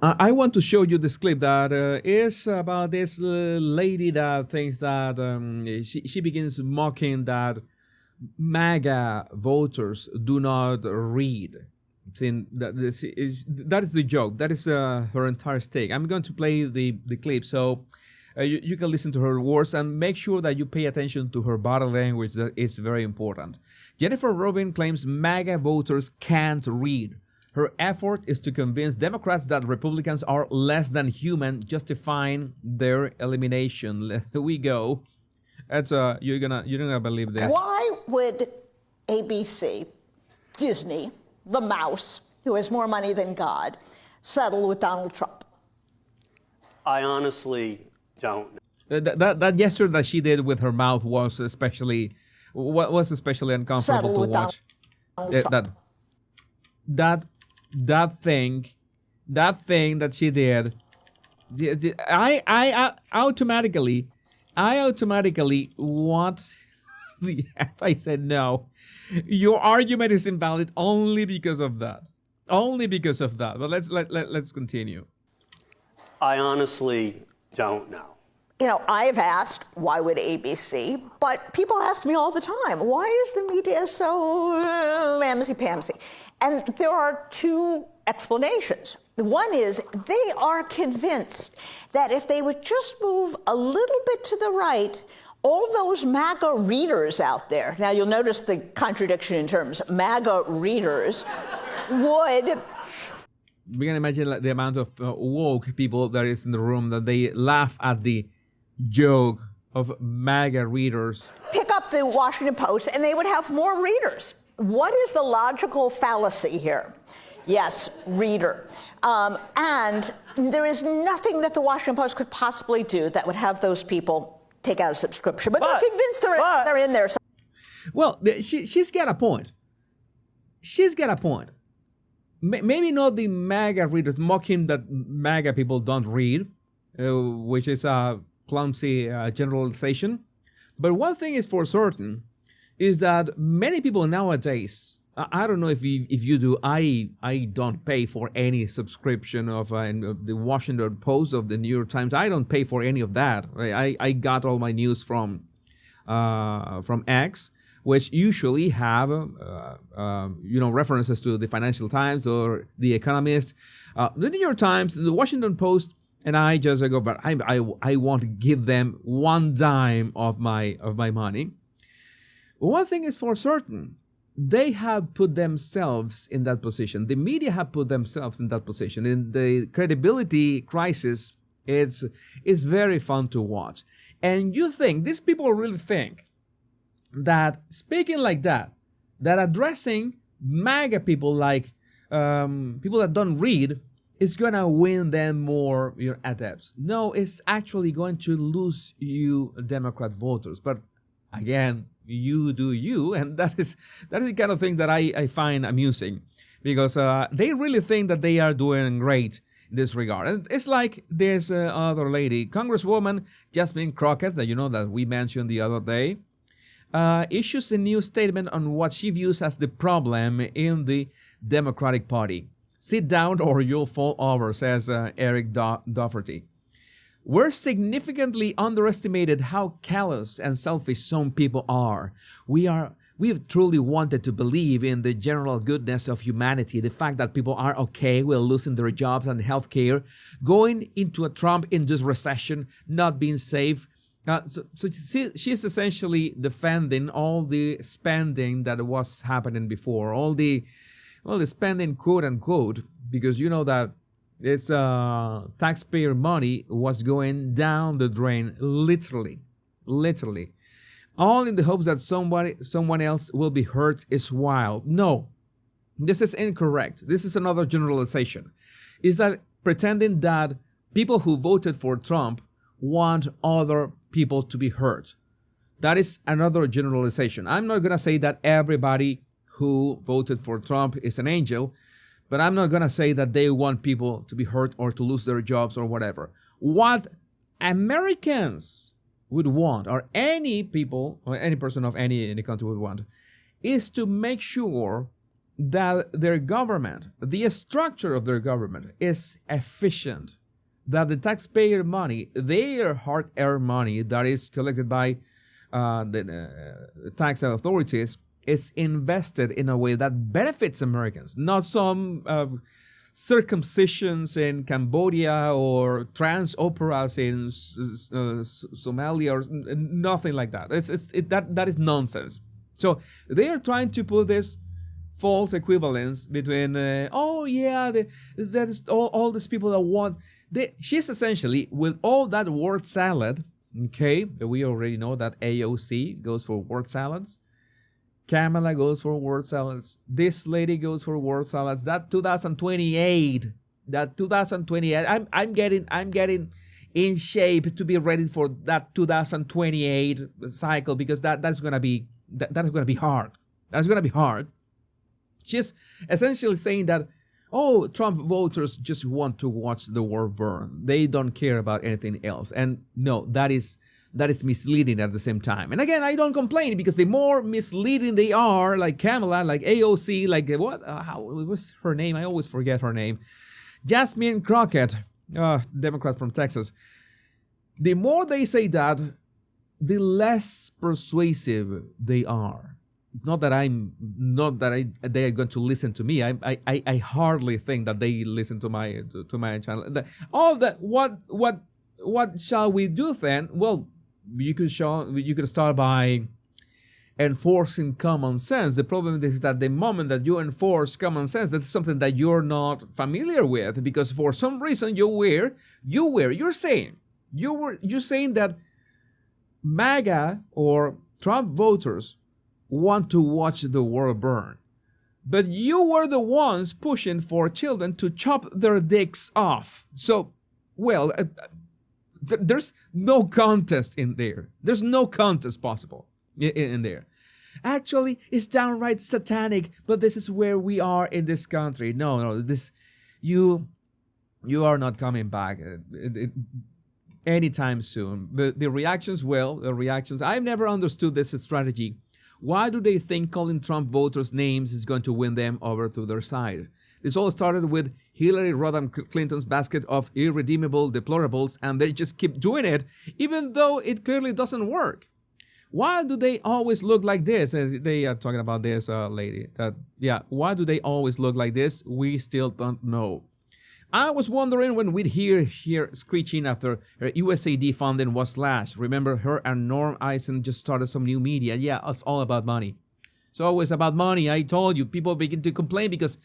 I want to show you this clip that is about this lady that thinks that she begins mocking that MAGA voters do not read. Saying that that is the joke. That is her entire stake. I'm going to play the clip so you can listen to her words and make sure that you pay attention to her body language. That it's very important. Jennifer Rubin claims MAGA voters can't read. Her effort is to convince Democrats that Republicans are less than human, justifying their elimination. Here we go. That's you're gonna believe this. Why would ABC, Disney, the mouse, who has more money than God, settle with Donald Trump? I honestly don't know. That gesture that she did with her mouth was especially uncomfortable Settle to with watch. Donald Trump. That thing that she did, I automatically want the F. I said no. Your argument is invalid only because of that. Only because of that. But let's continue. I honestly don't know. You know, I've asked, why would ABC? But people ask me all the time, why is the media so mamsy-pamsy? And there are two explanations. One is they are convinced that if they would just move a little bit to the right, all those MAGA readers out there, now you'll notice the contradiction in terms, MAGA readers, would... We can imagine like, the amount of woke people that is in the room that they laugh at the joke of MAGA readers. Pick up the Washington Post and they would have more readers. What is the logical fallacy here? Yes, reader. And there is nothing that the Washington Post could possibly do that would have those people take out a subscription. But they're convinced they're in there. Well, she's got a point. She's got a point. Maybe not the MAGA readers mocking that MAGA people don't read, which is a clumsy generalization. But one thing is for certain is that many people nowadays, I don't know if you do, I don't pay for any subscription of the Washington Post, of the New York Times. I don't pay for any of that. I got all my news from X, which usually have references to the Financial Times or the Economist. The New York Times, the Washington Post, and I just go, but I won't give them one dime of my money. One thing is for certain, they have put themselves in that position. The media have put themselves in that position. In the credibility crisis, it's very fun to watch. And you think, these people really think that speaking like that addressing MAGA people like people that don't read is going to win them more adepts. No, it's actually going to lose you Democrat voters. But again, you do you, and that is the kind of thing that I find amusing, because they really think that they are doing great in this regard. And it's like this other lady, Congresswoman Jasmine Crockett, that we mentioned the other day, issues a new statement on what she views as the problem in the Democratic Party. Sit down or you'll fall over, says Eric Doherty. We're significantly underestimated how callous and selfish some people are. We've truly wanted to believe in the general goodness of humanity, the fact that people are okay with losing their jobs and health care, going into a Trump-induced recession, not being safe. So she's essentially defending all the spending that was happening before, all the spending, quote unquote, because you know that it's taxpayer money was going down the drain, literally, all in the hopes that someone else will be hurt is wild. No, this is incorrect. This is another generalization. Is that pretending that people who voted for Trump want other people to be hurt. That is another generalization. I'm not going to say that everybody who voted for Trump is an angel, but I'm not going to say that they want people to be hurt or to lose their jobs or whatever. What Americans would want, or any people or any person of any country would want, is to make sure that their government, the structure of their government is efficient, that the taxpayer money, their hard-earned money that is collected by the tax authorities, is invested in a way that benefits Americans, not some circumcisions in Cambodia or trans operas in Somalia or nothing like that. That is nonsense. So they are trying to put this false equivalence between, that is all these people that want. She's essentially, with all that word salad, okay, we already know that AOC goes for word salads. Kamala goes for word salads. This lady goes for word salads. That 2028, I'm getting in shape to be ready for that 2028 cycle, because that's gonna be hard. That's gonna be hard. She's essentially saying that, Trump voters just want to watch the world burn. They don't care about anything else. And no, that is misleading at the same time. And again, I don't complain, because the more misleading they are, like Kamala, like AOC, like what was her name? I always forget her name. Jasmine Crockett, Democrat from Texas. The more they say that, the less persuasive they are. It's not that they are going to listen to me. I hardly think that they listen to my channel. What shall we do then? Well, you could start by enforcing common sense. The problem is that the moment that you enforce common sense, that's something that you're not familiar with, because for some reason you're saying that MAGA or Trump voters want to watch the world burn. But you were the ones pushing for children to chop their dicks off. So, there's no contest in there. There's no contest possible in there. Actually, it's downright satanic, but this is where we are in this country. No, you are not coming back anytime soon. The reactions, I've never understood this strategy. Why do they think calling Trump voters names is going to win them over to their side? This all started with Hillary Rodham Clinton's basket of irredeemable deplorables, and they just keep doing it, even though it clearly doesn't work. Why do they always look like this? They are talking about this lady. Why do they always look like this? We still don't know. I was wondering when we'd hear screeching after her USAID funding was slashed. Remember, her and Norm Eisen just started some new media. Yeah, it's all about money. It's always about money. I told you, people begin to complain because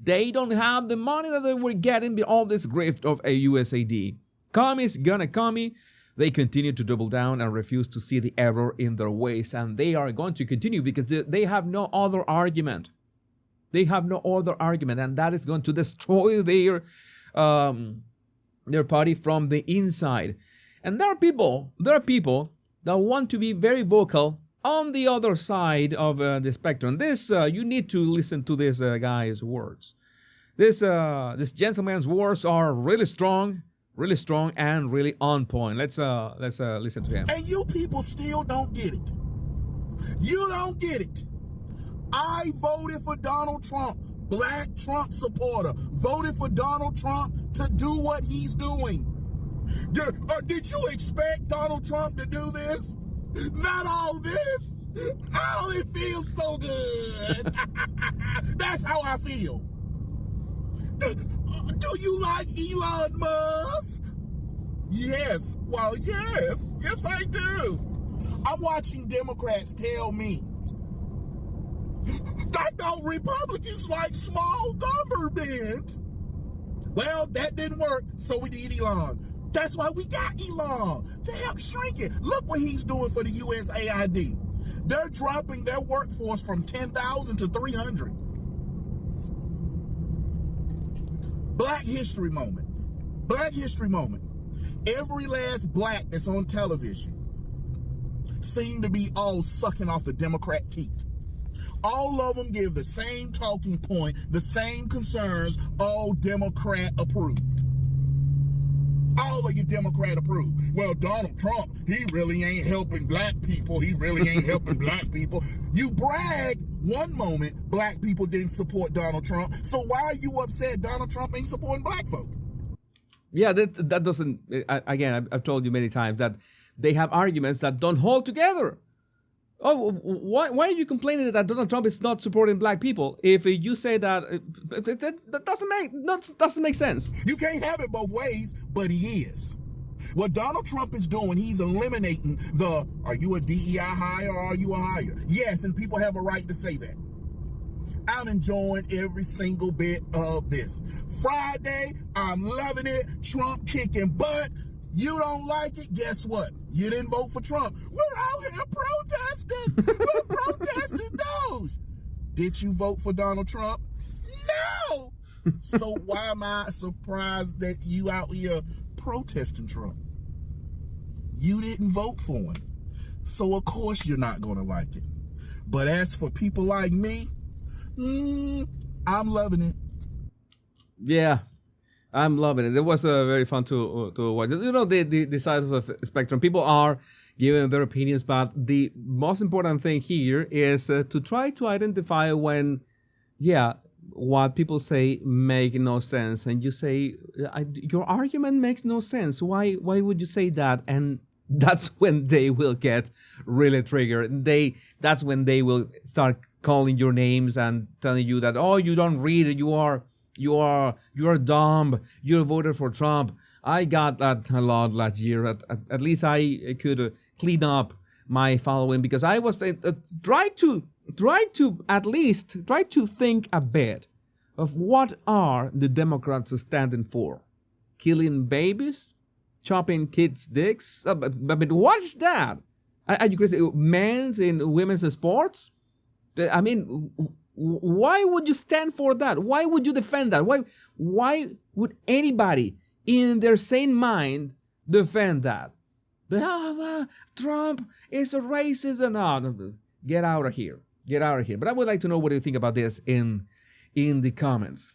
they don't have the money that they were getting with all this grift of a USAID. Commies gonna commie. They continue to double down and refuse to see the error in their ways. And they are going to continue because they have no other argument. They have no other argument. And that is going to destroy their party from the inside. And there are people that want to be very vocal on the other side of the spectrum. This you need to listen to this guy's words. This gentleman's words are really strong and really on point. Let's listen to him. And you people still don't get it. You don't get it. I voted for Donald Trump. Black Trump supporter, voted for Donald Trump to do what he's doing. Did you expect Donald Trump to do this? Not all this. Oh, it feels so good. That's how I feel. Do you like Elon Musk? Yes. Well, yes. Yes, I do. I'm watching Democrats tell me, I thought Republicans like small government. Well, that didn't work, so we need Elon. That's why we got Elon, to help shrink it. Look what he's doing for the USAID. They're dropping their workforce from 10,000 to 300. Black History Moment. Black History Moment. Every last black that's on television seem to be all sucking off the Democrat teat. All of them give the same talking point, the same concerns, all Democrat approved. All of you Democrat approve. Well, Donald Trump, he really ain't helping black people. He really ain't helping black people. You brag one moment black people didn't support Donald Trump. So why are you upset Donald Trump ain't supporting black folk? Yeah, that doesn't, again, I've told you many times that they have arguments that don't hold together. Oh, why are you complaining that Donald Trump is not supporting black people if you say that that doesn't make sense? You can't have it both ways, but he is. What Donald Trump is doing, he's eliminating the, are you a DEI hire or are you a hire? Yes, and people have a right to say that. I'm enjoying every single bit of this. Friday, I'm loving it. Trump kicking butt. You don't like it? Guess what? You didn't vote for Trump. We're out here protesting. We're protesting those. Did you vote for Donald Trump? No. So why am I surprised that you out here protesting Trump? You didn't vote for him. So of course you're not going to like it. But as for people like me, I'm loving it. Yeah. I'm loving it. It was very fun to watch. You know, the sides of the spectrum. People are giving their opinions, but the most important thing here is to try to identify when, what people say make no sense, and you say your argument makes no sense. Why would you say that? And that's when they will get really triggered. That's when they will start calling your names and telling you that, oh, you don't read it. You're dumb. You voted for Trump. I got that a lot last year. At least I could clean up my following because I was try to think a bit of what are the Democrats standing for. Killing babies, chopping kids' dicks. But what's that? Are you crazy? Men's and women's sports. I mean, why would you stand for that? Why would you defend that? Why would anybody in their sane mind defend that? But Trump is a racist and all. Get out of here. Get out of here. But I would like to know what you think about this in the comments.